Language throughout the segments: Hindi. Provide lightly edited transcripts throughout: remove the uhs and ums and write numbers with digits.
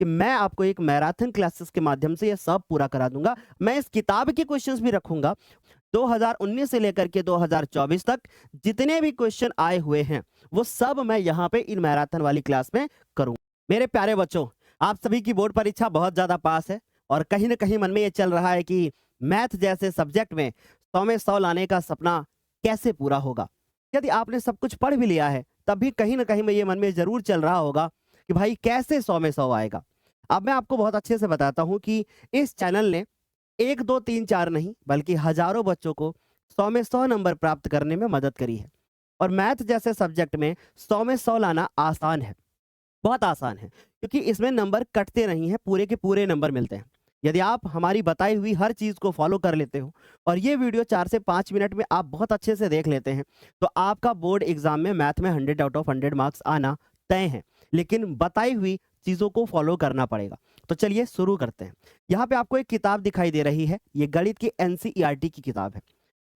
कि मैं आपको एक मैराथन क्लासेस के माध्यम से ये सब पूरा करा दूंगा। मैं इस किताब के क्वेश्चंस भी रखूंगा। 2019 से लेकर के 2024 तक जितने भी क्वेश्चन आए हुए हैं वो सब मैं यहाँ पे इन मैराथन वाली क्लास में करूंगा। मेरे प्यारे बच्चों, आप सभी की बोर्ड परीक्षा बहुत ज्यादा पास है और कहीं ना कहीं मन में ये चल रहा है कि मैथ जैसे सब्जेक्ट में 100 में 100 लाने का सपना कैसे पूरा होगा। यदि आपने सब कुछ पढ़ भी लिया है तब भी कहीं ना कहीं में ये मन में जरूर चल रहा होगा कि भाई कैसे 100 में 100 आएगा। अब मैं आपको बहुत अच्छे से बताता हूँ कि इस चैनल ने 1, 2, 3, 4 नहीं बल्कि हजारों बच्चों को 100 में 100 नंबर प्राप्त करने में मदद करी है। और मैथ जैसे सब्जेक्ट में 100 में 100 लाना आसान है, बहुत आसान है, क्योंकि इसमें नंबर कटते नहीं हैं, पूरे के पूरे नंबर मिलते हैं। यदि आप हमारी बताई हुई हर चीज़ को फॉलो कर लेते हो और ये वीडियो 4 से 5 मिनट में आप बहुत अच्छे से देख लेते हैं, तो आपका बोर्ड एग्जाम में मैथ में 100 आउट ऑफ 100 मार्क्स आना तय है। लेकिन बताई हुई चीज़ों को फॉलो करना पड़ेगा। तो चलिए शुरू करते हैं। यहाँ पे आपको एक किताब दिखाई दे रही है, ये गणित की एनसीईआरटी की किताब है।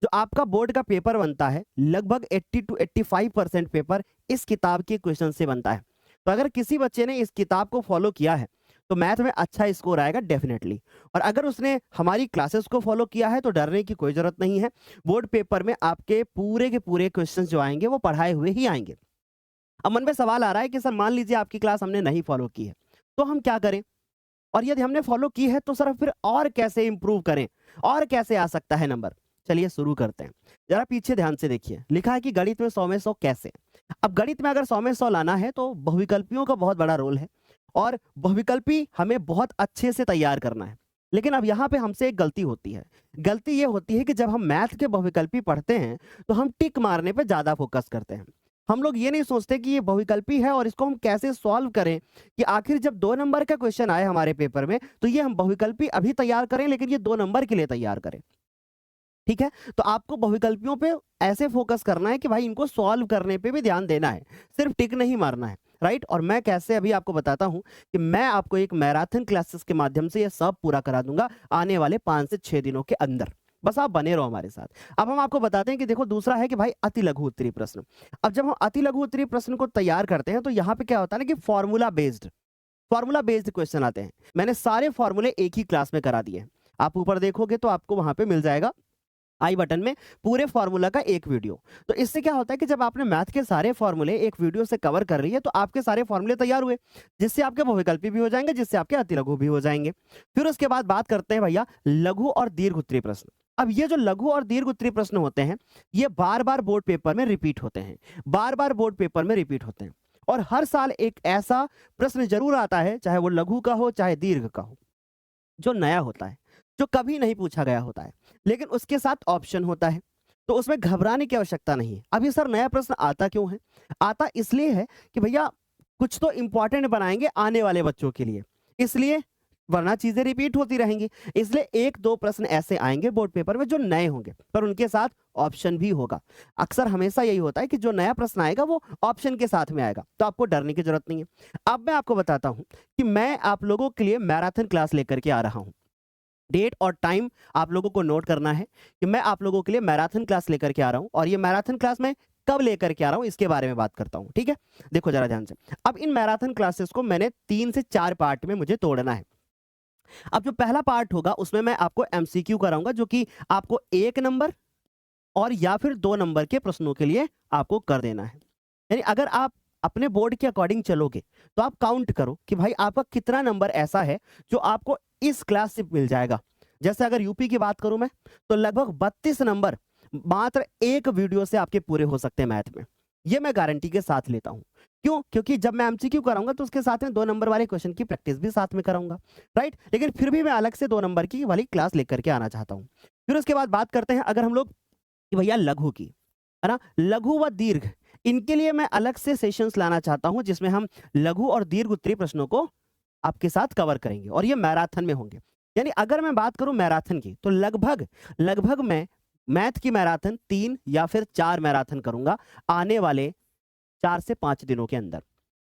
जो आपका बोर्ड का पेपर बनता है लगभग 80 to 85% पेपर इस किताब के क्वेश्चन से बनता है। तो अगर किसी बच्चे ने इस किताब को फॉलो किया है तो मैथ में अच्छा स्कोर आएगा डेफिनेटली। और अगर उसने हमारी क्लासेस को फॉलो किया है तो डरने की कोई जरूरत नहीं है। बोर्ड पेपर में आपके पूरे के पूरे क्वेश्चंस जो आएंगे वो पढ़ाए हुए ही आएंगे। अब मन में सवाल आ रहा है कि सर मान लीजिए आपकी क्लास हमने नहीं फॉलो की है तो हम क्या करें, और यदि हमने फॉलो की है तो सर फिर और कैसे इंप्रूव करें, और कैसे आ सकता है नंबर। चलिए शुरू करते हैं। जरा पीछे ध्यान से देखिए, लिखा है कि गणित में 100 में 100 कैसे। अब गणित में अगर 100 में 100 लाना है तो बहुविकल्पियों का बहुत बड़ा रोल है और बहुविकल्पी हमें बहुत अच्छे से तैयार करना है। लेकिन अब यहाँ पे हमसे एक गलती होती है। गलती ये होती है कि जब हम मैथ के बहुविकल्पी पढ़ते हैं तो हम टिक मारने पे ज्यादा फोकस करते हैं। हम लोग ये नहीं सोचते कि ये बहुविकल्पी है और इसको हम कैसे सॉल्व करें, कि आखिर जब 2 नंबर का क्वेश्चन आए हमारे पेपर में तो ये हम बहुविकल्पी अभी तैयार करें, लेकिन ये 2 नंबर के लिए तैयार करें। ठीक है? तो आपको बहुविकल्पियों पे ऐसे फोकस करना है कि भाई इनको सॉल्व करने पे भी ध्यान देना है, सिर्फ टिक नहीं मारना है। राइट? और मैं कैसे अभी आपको बताता हूं कि मैं आपको एक मैराथन क्लासेस के माध्यम से ये सब पूरा करा दूंगा आने वाले 5 से 6 दिनों के अंदर। बस आप बने रहो हमारे साथ। अब हम आपको बताते हैं कि देखो, दूसरा है कि भाई अति लघु उत्तरीय प्रश्न। अब जब हम अति लघु उत्तरीय प्रश्न को तैयार करते हैं तो यहाँ पे क्या होता है ना कि फॉर्मूला बेस्ड क्वेश्चन आते हैं। मैंने सारे फॉर्मूले एक ही क्लास में करा दिए हैं। आप ऊपर देखोगे तो आपको वहां पे मिल जाएगा आई बटन में पूरे फार्मूला का एक वीडियो। तो इससे क्या होता है कि जब आपने मैथ के सारे फार्मूले एक वीडियो से कवर कर रही है तो आपके सारे फार्मूले तैयार हुए, जिससे आपके बहुविकल्पी भी हो जाएंगे, जिससे आपके अति लघु भी हो जाएंगे। फिर उसके बाद बात करते हैं भैया लघु और दीर्घ उत्तरीय प्रश्न। अब ये जो लघु और दीर्घ उत्तरीय प्रश्न होते हैं ये बार बार बोर्ड पेपर में रिपीट होते हैं, बार बार बोर्ड पेपर में रिपीट होते हैं। और हर साल एक ऐसा प्रश्न जरूर आता है, चाहे वो लघु का हो चाहे दीर्घ का हो, जो नया होता है, जो कभी नहीं पूछा गया होता है, लेकिन उसके साथ ऑप्शन होता है। तो उसमें घबराने की आवश्यकता नहीं है। अब ये सर नया प्रश्न आता क्यों है? आता इसलिए है कि भैया कुछ तो इंपॉर्टेंट बनाएंगे आने वाले बच्चों के लिए, इसलिए, वरना चीजें रिपीट होती रहेंगी। इसलिए 1-2 प्रश्न ऐसे आएंगे बोर्ड पेपर में जो नए होंगे पर उनके साथ ऑप्शन भी होगा। अक्सर हमेशा यही होता है कि जो नया प्रश्न आएगा वो ऑप्शन के साथ में आएगा, तो आपको डरने की जरूरत नहीं है। अब मैं आपको बताता हूं कि मैं आप लोगों के लिए मैराथन क्लास लेकर के आ रहा हूं। डेट और टाइम आप लोगों को नोट करना है कि मैं आप लोगों के लिए मैराथन क्लास लेकर के आ रहा हूं, और ये मैराथन क्लास मैं कब लेकर के आ रहा हूं इसके बारे में बात करता हूं। ठीक है? देखो जरा ध्यान से। अब इन मैराथन क्लासेस को मैंने 3 से 4 पार्ट में मुझे तोड़ना है। अब जो पहला पार्ट होगा उसमें मैं आपको एमसीक्यू कराऊंगा, जो कि आपको 1 नंबर और या फिर 2 नंबर के प्रश्नों के लिए आपको कर देना है। यानी अगर आप अपने बोर्ड के अकॉर्डिंग चलोगे तो आप काउंट करो कि भाई आपका कितना नंबर ऐसा है जो आपको इस क्लास से मिल जाएगा। जैसे अगर यूपी की बात करूं मैं, तो लगभग 32 नंबर मात्र एक वीडियो से आपके पूरे हो सकते हैं मैथ में। ये मैं गारंटी के साथ लेता हूं। क्यों? क्योंकि जब मैं एमसीक्यू कराऊंगा तो उसके साथ में 2 नंबर वाले क्वेश्चन की प्रैक्टिस भी साथ में कराऊंगा। राइट? लेकिन फिर भी मैं अलग से 2 नंबर की वाली क्लास लेकर के आना चाहता हूं। फिर उसके बाद बात करते हैं अगर हम लोग कि भैया लघु की, है ना, लघु व दीर्घ, इनके लिए मैं अलग से सेशंस लाना चाहता हूं जिसमें हम लघु और दीर्घ उत्तरीय प्रश्नों को आपके साथ कवर करेंगे, और ये मैराथन में होंगे। यानी अगर मैं बात करूं मैराथन की तो लगभग लगभग मैं मैथ की मैराथन 3 या फिर 4 मैराथन करूंगा आने वाले 4 से 5 दिनों के अंदर,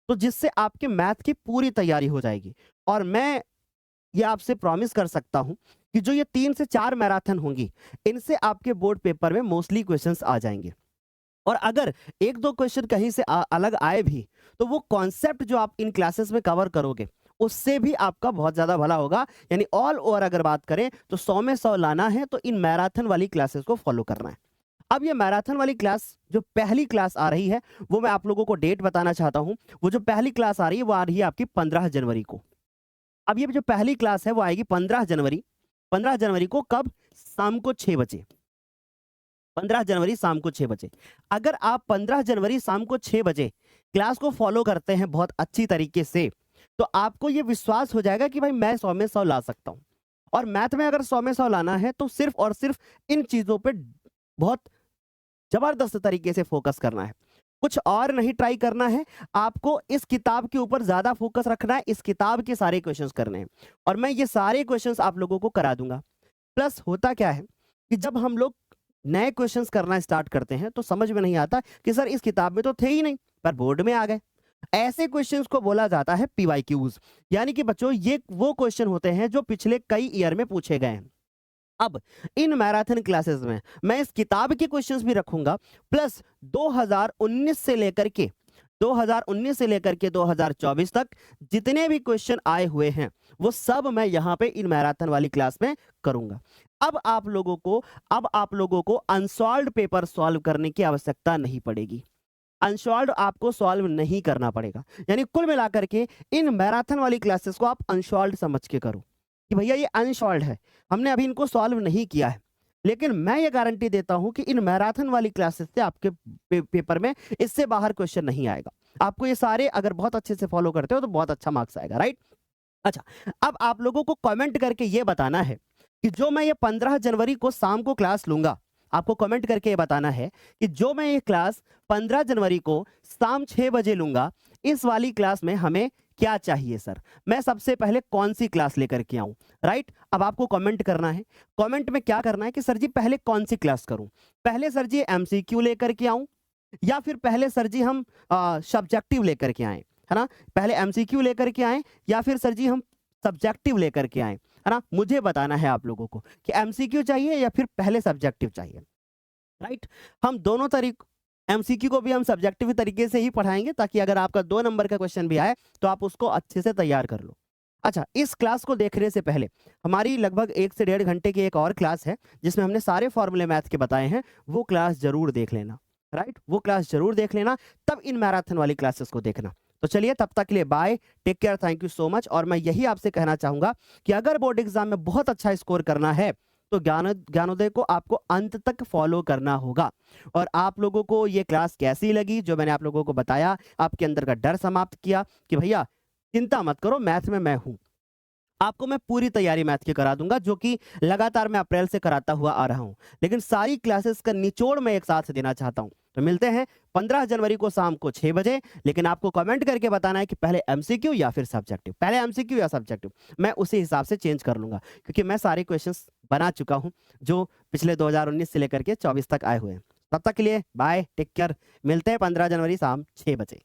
तो जिससे आपके मैथ की पूरी तैयारी हो जाएगी। और मैं ये आपसे प्रॉमिस कर सकता हूं कि जो ये 3 से 4 मैराथन होंगी इनसे आपके बोर्ड पेपर में मोस्टली क्वेश्चंस आ जाएंगे। और अगर 1-2 क्वेश्चन कहीं से अलग आए भी तो वो कॉन्सेप्ट जो आप इन क्लासेस में कवर करोगे उससे भी आपका बहुत ज़्यादा भला होगा। यानी ऑल ओवर अगर बात करें तो 100 में 100 लाना है तो इन मैराथन वाली क्लासेस को फॉलो करना है। अब ये मैराथन वाली क्लास जो पहली क्लास आ रही है वो मैं आप लोगों को डेट बताना चाहता हूँ। वो जो पहली क्लास आ रही है वो आ रही है आपकी 15 जनवरी को। अब ये जो पहली क्लास है वो आएगी 15 जनवरी। 15 जनवरी को कब? शाम को 6 बजे। 15 जनवरी शाम को 6 बजे। अगर आप 15 जनवरी शाम को 6 बजे क्लास को फॉलो करते हैं बहुत अच्छी तरीके से, तो आपको ये विश्वास हो जाएगा कि भाई मैं 100 में 100 ला सकता हूँ। और मैथ में अगर 100 में 100 लाना है तो सिर्फ और सिर्फ इन चीज़ों पे बहुत जबरदस्त तरीके से फोकस करना है। कुछ और नहीं ट्राई करना है, आपको इस किताब के ऊपर ज़्यादा फोकस रखना है, इस किताब के सारे क्वेश्चंस करने हैं और मैं ये सारे क्वेश्चंस आप लोगों को करा दूँगा। प्लस होता क्या है कि जब हम लोग नए क्वेश्चंस करना स्टार्ट करते हैं तो समझ में नहीं आता कि सर इस किताब में तो थे ही नहीं पर बोर्ड में आ गए। ऐसे क्वेश्चंस को बोला जाता है पीवाईक्यूज। यानी कि बच्चों ये वो क्वेश्चन होते हैं जो पिछले कई ईयर में पूछे गए हैं। अब इन मैराथन क्लासेस में मैं इस किताब के क्वेश्चंस भी रखूंगा प्लस 2019 से लेकर के 2024 तक जितने भी क्वेश्चन आए हुए हैं वो सब मैं यहाँ पे इन मैराथन वाली क्लास में करूंगा। अब आप लोगों को अनसॉल्व्ड पेपर सॉल्व करने की आवश्यकता नहीं पड़ेगी। अनसॉल्व्ड आपको सॉल्व नहीं करना पड़ेगा। यानी कुल मिलाकर के इन मैराथन वाली क्लासेस को आप अनसॉल्व्ड समझ के करो कि भैया ये अनसॉल्व्ड है, हमने अभी इनको सॉल्व नहीं किया है। लेकिन मैं ये गारंटी देता हूं कि इन मैराथन वाली क्लासेस से आपके पेपर में इससे बाहर क्वेश्चन नहीं आएगा। आपको ये सारे अगर बहुत अच्छे से फॉलो करते हो तो बहुत अच्छा मार्क्स आएगा, राइट। अच्छा, अब आप लोगों को कमेंट करके ये बताना है कि जो मैं ये 15 जनवरी को शाम को क्लास लूंगा, आपको कमेंट करके ये बताना है कि जो मैं ये क्लास 15 जनवरी को शाम 6 बजे लूंगा, इस वाली क्लास में हमें क्या चाहिए सर, मैं सबसे पहले कौन सी क्लास लेकर के आऊं, राइट। अब आपको कमेंट करना है। कमेंट में क्या करना है कि सर जी पहले कौन सी क्लास करूं, पहले सर जी एमसीक्यू लेकर के आऊं या फिर पहले सर जी हम सब्जेक्टिव लेकर के आए, है ना। पहले एमसीक्यू लेकर के आए या फिर सर जी हम सब्जेक्टिव लेकर के आए, है ना। मुझे बताना है आप लोगों को कि एमसीक्यू चाहिए या फिर पहले सब्जेक्टिव चाहिए, राइट। हम दोनों एमसीक्यू को भी हम सब्जेक्टिव तरीके से ही पढ़ाएंगे ताकि अगर आपका 2 नंबर का क्वेश्चन भी आए तो आप उसको अच्छे से तैयार कर लो। अच्छा, इस क्लास को देखने से पहले हमारी लगभग 1 से 1.5 घंटे की एक और क्लास है जिसमें हमने सारे फॉर्मूले मैथ के बताए हैं, वो क्लास जरूर देख लेना, राइट। वो क्लास जरूर देख लेना, तब इन मैराथन वाली क्लासेस को देखना। तो चलिए तब तक के लिए bye, take care, thank you so much. और मैं यही आपसे कहना चाहूंगा कि अगर बोर्ड एग्जाम में बहुत अच्छा स्कोर करना है तो ज्ञानोदय को आपको अंत तक फॉलो करना होगा। और आप लोगों को ये क्लास कैसी लगी, जो मैंने आप लोगों को बताया, आपके अंदर का डर समाप्त किया कि भैया चिंता मत करो, मैथ में मैं हूं, आपको मैं पूरी तैयारी मैथ की करा दूंगा, जो कि लगातार मैं अप्रैल से कराता हुआ आ रहा हूं। लेकिन सारी क्लासेस का निचोड़ मैं एक साथ देना चाहता हूं। तो मिलते हैं 15 जनवरी को शाम को 6 बजे। लेकिन आपको कमेंट करके बताना है कि पहले एमसीक्यू या फिर सब्जेक्टिव, पहले एमसीक्यू या सब्जेक्टिव। मैं उसी हिसाब से चेंज कर लूंगा क्योंकि मैं सारे क्वेश्चंस बना चुका हूं जो पिछले 2019 से लेकर के 24 तक आए हुए हैं। तब तक के लिए बाय, टेक केयर। मिलते हैं 15 जनवरी शाम 6 बजे।